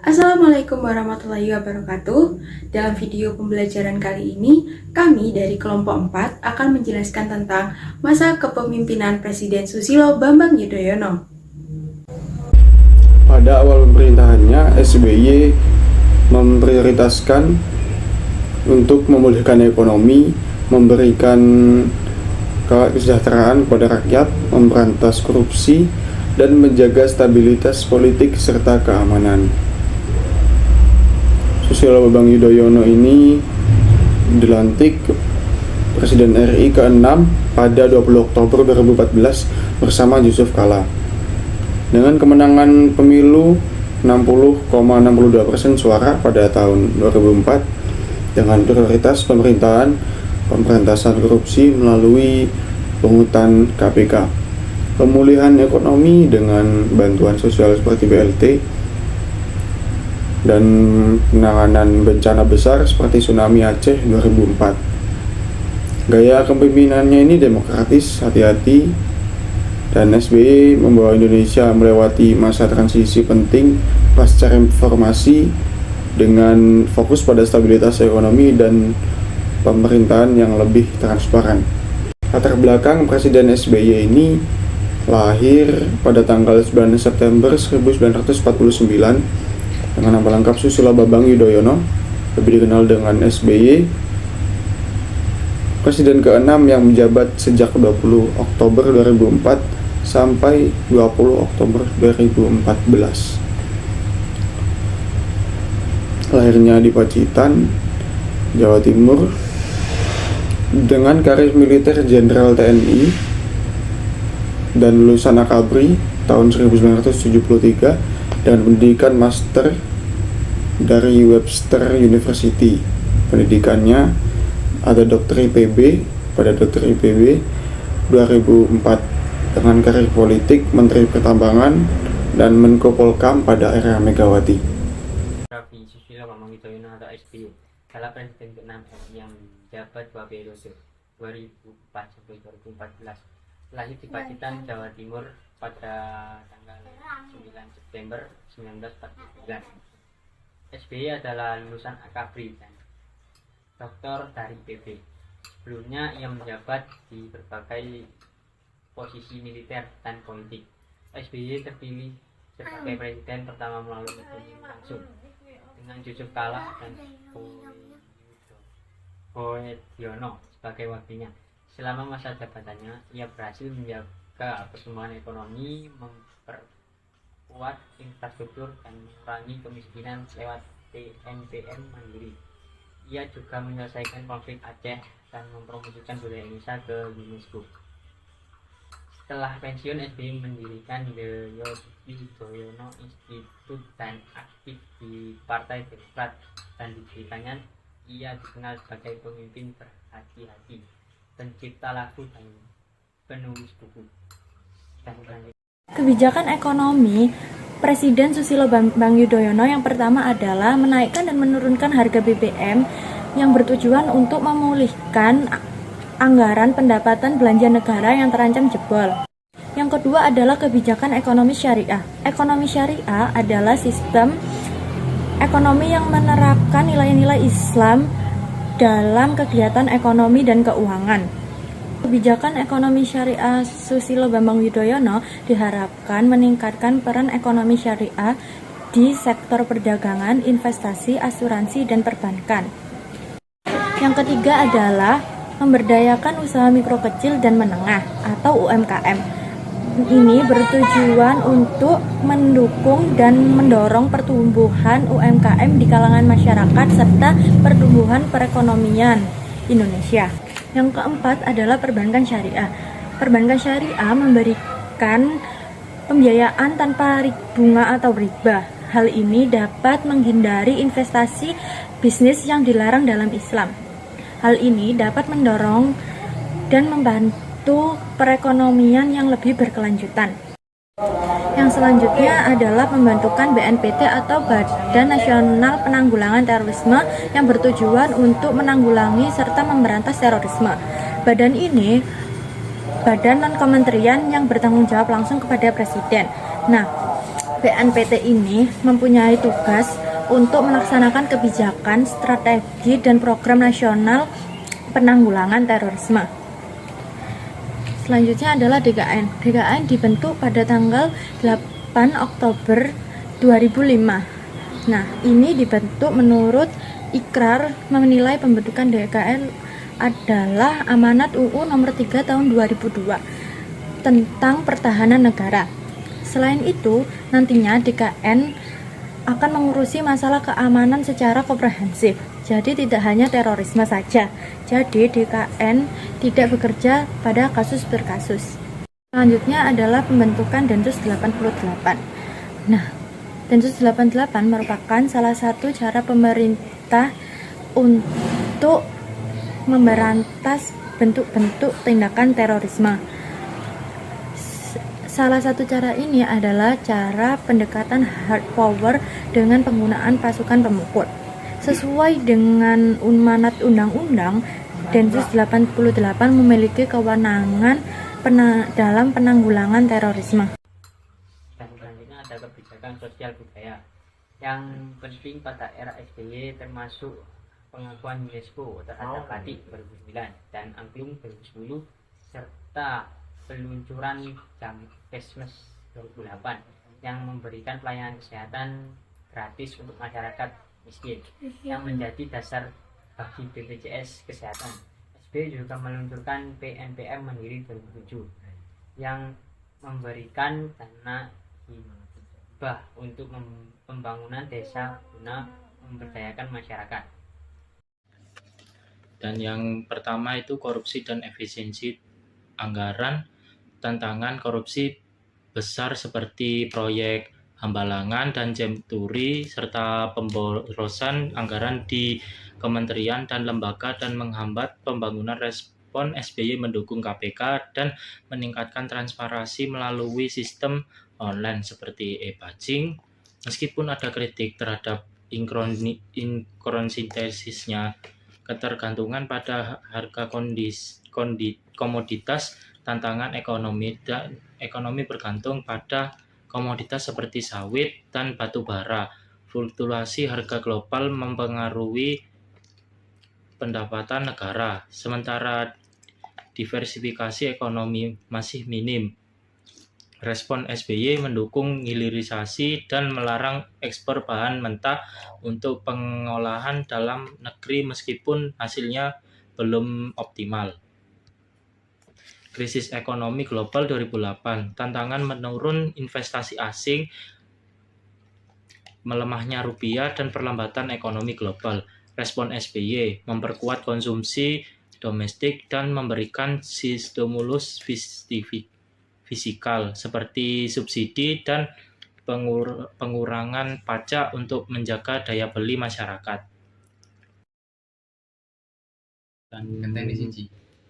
Assalamualaikum warahmatullahi wabarakatuh. Dalam video pembelajaran kali ini, kami dari kelompok 4 akan menjelaskan tentang masa kepemimpinan Presiden Susilo Bambang Yudhoyono. Pada awal pemerintahannya, SBY memprioritaskan untuk memulihkan ekonomi, memberikan kesejahteraan kepada rakyat, memberantas korupsi, dan menjaga stabilitas politik serta keamanan. Susilo Bambang Yudhoyono ini dilantik Presiden RI ke-6 pada 20 Oktober 2014 bersama Yusuf Kala. Dengan kemenangan pemilu 60,62% suara pada tahun 2004 dengan prioritas pemerintahan pemberantasan korupsi melalui pungutan KPK, pemulihan ekonomi dengan bantuan sosial seperti BLT, dan penanganan bencana besar seperti tsunami Aceh 2004. Gaya kepemimpinannya ini demokratis, hati-hati, dan SBY membawa Indonesia melewati masa transisi penting pasca reformasi dengan fokus pada stabilitas ekonomi dan pemerintahan yang lebih transparan. Latar belakang Presiden SBY ini lahir pada tanggal 9 September 1949 dengan nama lengkap Susilo Bambang Yudhoyono, lebih dikenal dengan SBY, Presiden ke-6 yang menjabat sejak 20 Oktober 2004 sampai 20 Oktober 2014. Lahirnya di Pacitan, Jawa Timur, dengan karir militer Jenderal TNI dan lulusan Akabri tahun 1973 dan pendidikan master dari Webster University. Pendidikannya ada Dr. IPB pada Dr. IPB 2004 dengan karir politik Menteri Pertambangan dan Menko Polkam pada era Megawati. Susilo Bambang Yudhoyono atau SBY adalah Presiden ke-6 yang menjabat 2 periode 2004 sampai 2014. Lahir di Pacitan, Jawa Timur pada tanggal 9 September 1949. SBY adalah lulusan Akabri dan doktor dari IPB. Sebelumnya ia menjabat di berbagai posisi militer dan politik. SBY terpilih sebagai presiden pertama melalui pemilihan langsung dengan Yusuf Kala dan Boediono sebagai wakilnya. Selama masa jabatannya, ia berhasil menjaga pertumbuhan ekonomi, memperkuat infrastruktur, dan mengurangi kemiskinan lewat TNPM Mandiri. Ia juga menyelesaikan konflik Aceh dan mempromosikan budaya Indonesia ke UNESCO. Setelah pensiun, SBY mendirikan The Yudhoyono Institute dan aktif di Partai Demokrat, dan diberikannya ia dikenal sebagai pemimpin berhati-hati, pencipta lagu, dan penulis buku. Kebijakan ekonomi Presiden Susilo Bambang Yudhoyono yang pertama adalah menaikkan dan menurunkan harga BBM yang bertujuan untuk memulihkan anggaran pendapatan belanja negara yang terancam jebol. Yang kedua adalah kebijakan ekonomi syariah. Ekonomi syariah adalah sistem ekonomi yang menerapkan nilai-nilai Islam dalam kegiatan ekonomi dan keuangan. Kebijakan ekonomi syariah Susilo Bambang Yudhoyono diharapkan meningkatkan peran ekonomi syariah di sektor perdagangan, investasi, asuransi, dan perbankan. Yang ketiga adalah memberdayakan usaha mikro kecil dan menengah atau UMKM. Ini bertujuan untuk mendukung dan mendorong pertumbuhan UMKM di kalangan masyarakat serta pertumbuhan perekonomian Indonesia. Yang keempat adalah perbankan syariah. Perbankan syariah memberikan pembiayaan tanpa bunga atau riba. Hal ini dapat menghindari investasi bisnis yang dilarang dalam Islam. Hal ini dapat mendorong dan membantu perekonomian yang lebih berkelanjutan. Yang selanjutnya adalah pembentukan BNPT atau Badan Nasional Penanggulangan Terorisme yang bertujuan untuk menanggulangi serta memberantas terorisme. Badan ini badan non-kementerian yang bertanggung jawab langsung kepada Presiden. Nah, BNPT ini mempunyai tugas untuk melaksanakan kebijakan, strategi, dan program nasional penanggulangan terorisme. Selanjutnya adalah DKN. DKN dibentuk pada tanggal 8 Oktober 2005. Nah, ini dibentuk menurut Ikrar menilai pembentukan DKN adalah amanat UU nomor 3 tahun 2002 tentang pertahanan negara. Selain itu, nantinya DKN akan mengurusi masalah keamanan secara komprehensif. Jadi tidak hanya terorisme saja. Jadi DKN tidak bekerja pada kasus per kasus. Selanjutnya adalah pembentukan Densus 88. Nah, Densus 88 merupakan salah satu cara pemerintah untuk memberantas bentuk-bentuk tindakan terorisme. Salah satu cara ini adalah cara pendekatan hard power dengan penggunaan pasukan pemukul. Sesuai dengan amanat undang-undang, Densus 88 memiliki kewenangan dalam penanggulangan terorisme. Dan selanjutnya ada kebijakan sosial budaya yang penting pada era SBY, termasuk pengakuan UNESCO terhadap Batik 2009 dan Angklung 2010 serta peluncuran Jamkesmas 2008 yang memberikan pelayanan kesehatan gratis untuk masyarakat miskin yang menjadi dasar bagi BPJS Kesehatan. SBY juga meluncurkan PNPM Mandiri 2007 yang memberikan dana hibah untuk pembangunan desa guna memberdayakan masyarakat. Dan yang pertama itu korupsi dan efisiensi anggaran. Tantangan korupsi besar seperti proyek Hambalangan dan Jemturi serta pemborosan anggaran di kementerian dan lembaga dan menghambat pembangunan. Respon SBY mendukung KPK dan meningkatkan transparansi melalui sistem online seperti e-Bajing. Meskipun ada kritik terhadap inkonsistensinya, ketergantungan pada harga komoditas, tantangan ekonomi bergantung pada komoditas seperti sawit dan batu bara. Fluktuasi harga global mempengaruhi pendapatan negara, sementara diversifikasi ekonomi masih minim. Respon SBY mendukung hilirisasi dan melarang ekspor bahan mentah untuk pengolahan dalam negeri meskipun hasilnya belum optimal. Krisis ekonomi global 2008, tantangan menurun investasi asing, melemahnya rupiah, dan perlambatan ekonomi global. Respon SBY memperkuat konsumsi domestik dan memberikan stimulus fiskal seperti subsidi dan pengurangan pajak untuk menjaga daya beli masyarakat.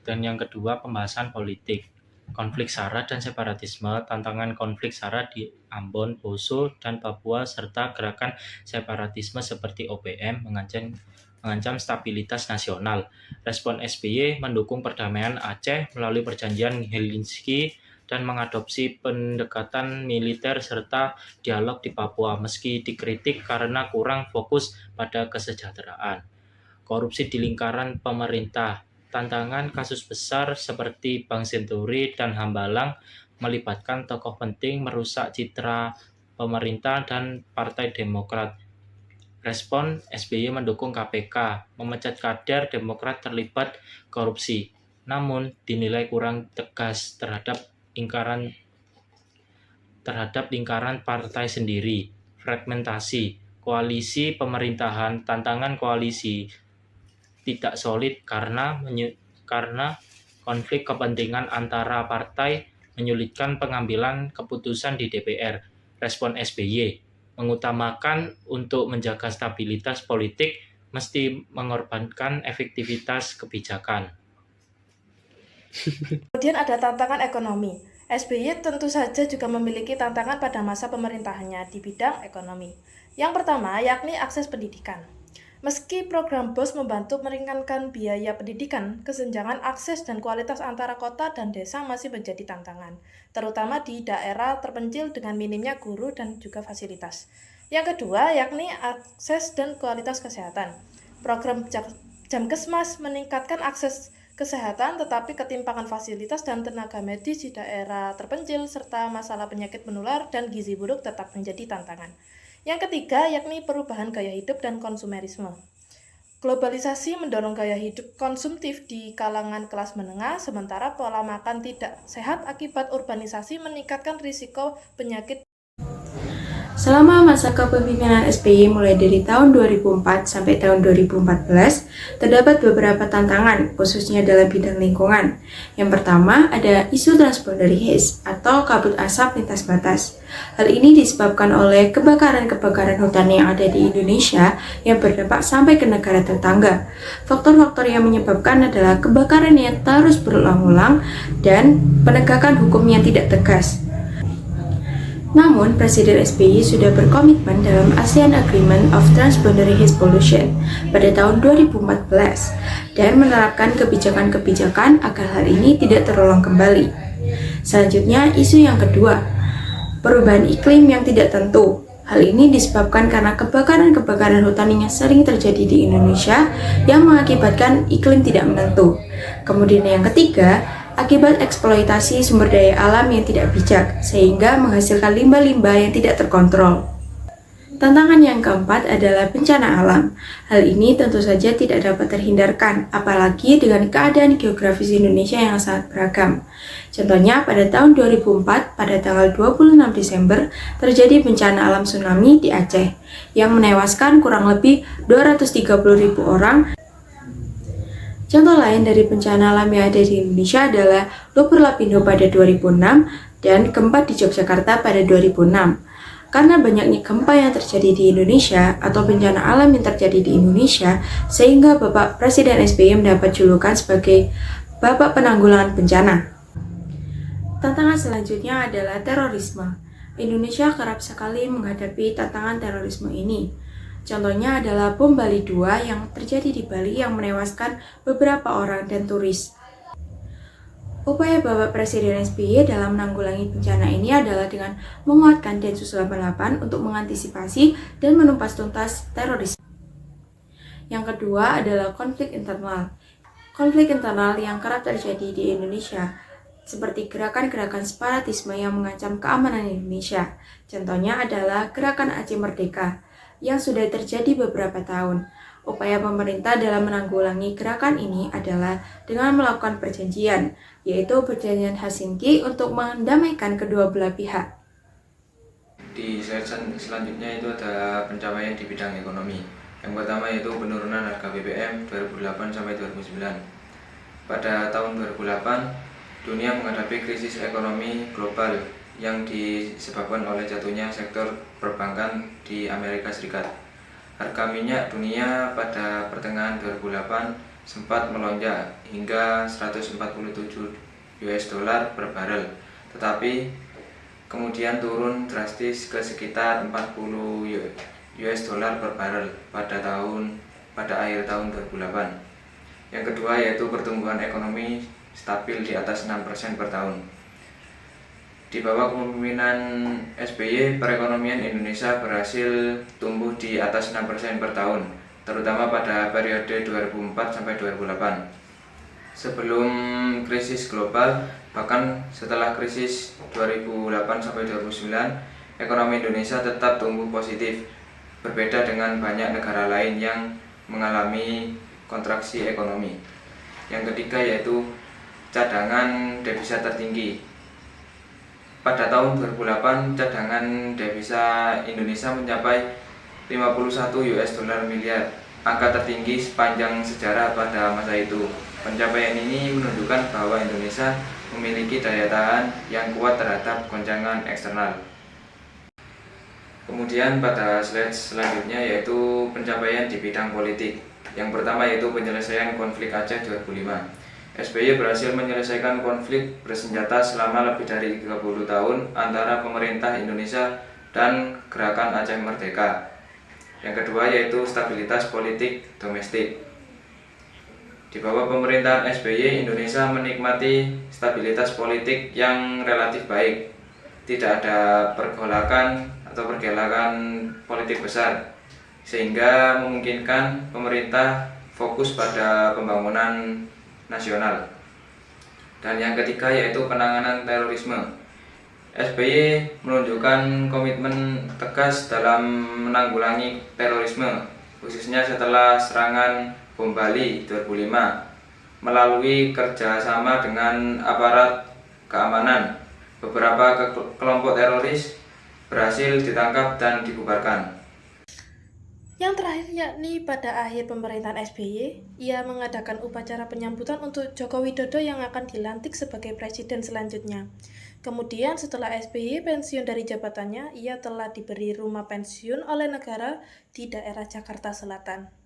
Dan yang kedua, pembahasan politik. Konflik SARA dan separatisme, tantangan konflik SARA di Ambon, Poso, dan Papua, serta gerakan separatisme seperti OPM mengancam stabilitas nasional. Respon SBY mendukung perdamaian Aceh melalui perjanjian Helsinki dan mengadopsi pendekatan militer serta dialog di Papua meski dikritik karena kurang fokus pada kesejahteraan. Korupsi di lingkaran pemerintah, tantangan kasus besar seperti Bank Senturi dan Hambalang melibatkan tokoh penting merusak citra pemerintah dan Partai Demokrat. Respon SBY mendukung KPK, memecat kader Demokrat terlibat korupsi, namun dinilai kurang tegas terhadap lingkaran partai sendiri. Fragmentasi, koalisi pemerintahan, tantangan koalisi tidak solid karena konflik kepentingan antara partai menyulitkan pengambilan keputusan di DPR. Respon SBY mengutamakan untuk menjaga stabilitas politik mesti mengorbankan efektivitas kebijakan. Kemudian ada tantangan ekonomi. SBY tentu saja juga memiliki tantangan pada masa pemerintahannya di bidang ekonomi. Yang pertama yakni akses pendidikan. Meski program BOS membantu meringankan biaya pendidikan, kesenjangan akses dan kualitas antara kota dan desa masih menjadi tantangan, terutama di daerah terpencil dengan minimnya guru dan juga fasilitas. Yang kedua, yakni akses dan kualitas kesehatan. Program Jamkesmas meningkatkan akses kesehatan, tetapi ketimpangan fasilitas dan tenaga medis di daerah terpencil serta masalah penyakit menular dan gizi buruk tetap menjadi tantangan. Yang ketiga, yakni perubahan gaya hidup dan konsumerisme. Globalisasi mendorong gaya hidup konsumtif di kalangan kelas menengah, sementara pola makan tidak sehat akibat urbanisasi meningkatkan risiko penyakit. Selama masa kepemimpinan SBY mulai dari tahun 2004 sampai tahun 2014, terdapat beberapa tantangan, khususnya dalam bidang lingkungan. Yang pertama, ada isu transboundary haze atau kabut asap lintas batas. Hal ini disebabkan oleh kebakaran-kebakaran hutan yang ada di Indonesia yang berdampak sampai ke negara tetangga. Faktor-faktor yang menyebabkan adalah kebakaran yang terus berulang-ulang dan penegakan hukum yang tidak tegas. Namun, Presiden SBY sudah berkomitmen dalam ASEAN Agreement of Transboundary Haze Pollution pada tahun 2014 dan menerapkan kebijakan-kebijakan agar hal ini tidak terulang kembali. Selanjutnya, isu yang kedua, perubahan iklim yang tidak tentu. Hal ini disebabkan karena kebakaran-kebakaran hutan yang sering terjadi di Indonesia yang mengakibatkan iklim tidak menentu. Kemudian yang ketiga, akibat eksploitasi sumber daya alam yang tidak bijak, sehingga menghasilkan limbah-limbah yang tidak terkontrol. Tantangan yang keempat adalah bencana alam. Hal ini tentu saja tidak dapat terhindarkan, apalagi dengan keadaan geografis Indonesia yang sangat beragam. Contohnya, pada tahun 2004, pada tanggal 26 Desember, terjadi bencana alam tsunami di Aceh, yang menewaskan kurang lebih 230.000 orang. Contoh lain dari bencana alam yang ada di Indonesia adalah lumpur lapindo pada 2006 dan gempa di Yogyakarta pada 2006. Karena banyaknya gempa yang terjadi di Indonesia atau bencana alam yang terjadi di Indonesia, sehingga Bapak Presiden SBY mendapat julukan sebagai Bapak Penanggulangan Bencana. Tantangan selanjutnya adalah terorisme. Indonesia kerap sekali menghadapi tantangan terorisme ini. Contohnya adalah bom Bali 2 yang terjadi di Bali yang menewaskan beberapa orang dan turis. Upaya Bapak Presiden SBY dalam menanggulangi bencana ini adalah dengan menguatkan Densus 88 untuk mengantisipasi dan menumpas tuntas terorisme. Yang kedua adalah konflik internal. Konflik internal yang kerap terjadi di Indonesia, seperti gerakan-gerakan separatisme yang mengancam keamanan Indonesia. Contohnya adalah Gerakan Aceh Merdeka, yang sudah terjadi beberapa tahun. Upaya pemerintah dalam menanggulangi gerakan ini adalah dengan melakukan perjanjian, yaitu perjanjian Helsinki untuk mendamaikan kedua belah pihak. Di slide selanjutnya itu ada pencapaian di bidang ekonomi. Yang pertama yaitu penurunan harga BBM 2008 sampai 2009. Pada tahun 2008, dunia menghadapi krisis ekonomi global yang disebabkan oleh jatuhnya sektor perbankan di Amerika Serikat. Harga minyak dunia pada pertengahan 2008 sempat melonjak hingga 147 US dollar per barel, tetapi kemudian turun drastis ke sekitar 40 US dollar per barel pada akhir tahun 2008. Yang kedua yaitu pertumbuhan ekonomi stabil di atas 6% per tahun. Di bawah kepemimpinan SBY, perekonomian Indonesia berhasil tumbuh di atas 6% per tahun, terutama pada periode 2004 sampai 2008. Sebelum krisis global, bahkan setelah krisis 2008 sampai 2009, ekonomi Indonesia tetap tumbuh positif, berbeda dengan banyak negara lain yang mengalami kontraksi ekonomi. Yang ketiga yaitu cadangan devisa tertinggi. Pada tahun 2008, cadangan devisa Indonesia mencapai 51 US dollar miliar, angka tertinggi sepanjang sejarah pada masa itu. Pencapaian ini menunjukkan bahwa Indonesia memiliki daya tahan yang kuat terhadap goncangan eksternal. Kemudian pada slide selanjutnya yaitu pencapaian di bidang politik. Yang pertama yaitu penyelesaian konflik Aceh 2005. SBY berhasil menyelesaikan konflik bersenjata selama lebih dari 30 tahun antara pemerintah Indonesia dan Gerakan Aceh Merdeka. Yang kedua yaitu stabilitas politik domestik. Di bawah pemerintahan SBY, Indonesia menikmati stabilitas politik yang relatif baik. Tidak ada pergolakan atau pergelakan politik besar, sehingga memungkinkan pemerintah fokus pada pembangunan nasional. Dan yang ketiga yaitu penanganan terorisme. SBY menunjukkan komitmen tegas dalam menanggulangi terorisme, khususnya setelah serangan bom Bali 2005, melalui kerjasama dengan aparat keamanan. Beberapa kelompok teroris berhasil ditangkap dan dibubarkan. Yang terakhir yakni pada akhir pemerintahan SBY, ia mengadakan upacara penyambutan untuk Joko Widodo yang akan dilantik sebagai presiden selanjutnya. Kemudian setelah SBY pensiun dari jabatannya, ia telah diberi rumah pensiun oleh negara di daerah Jakarta Selatan.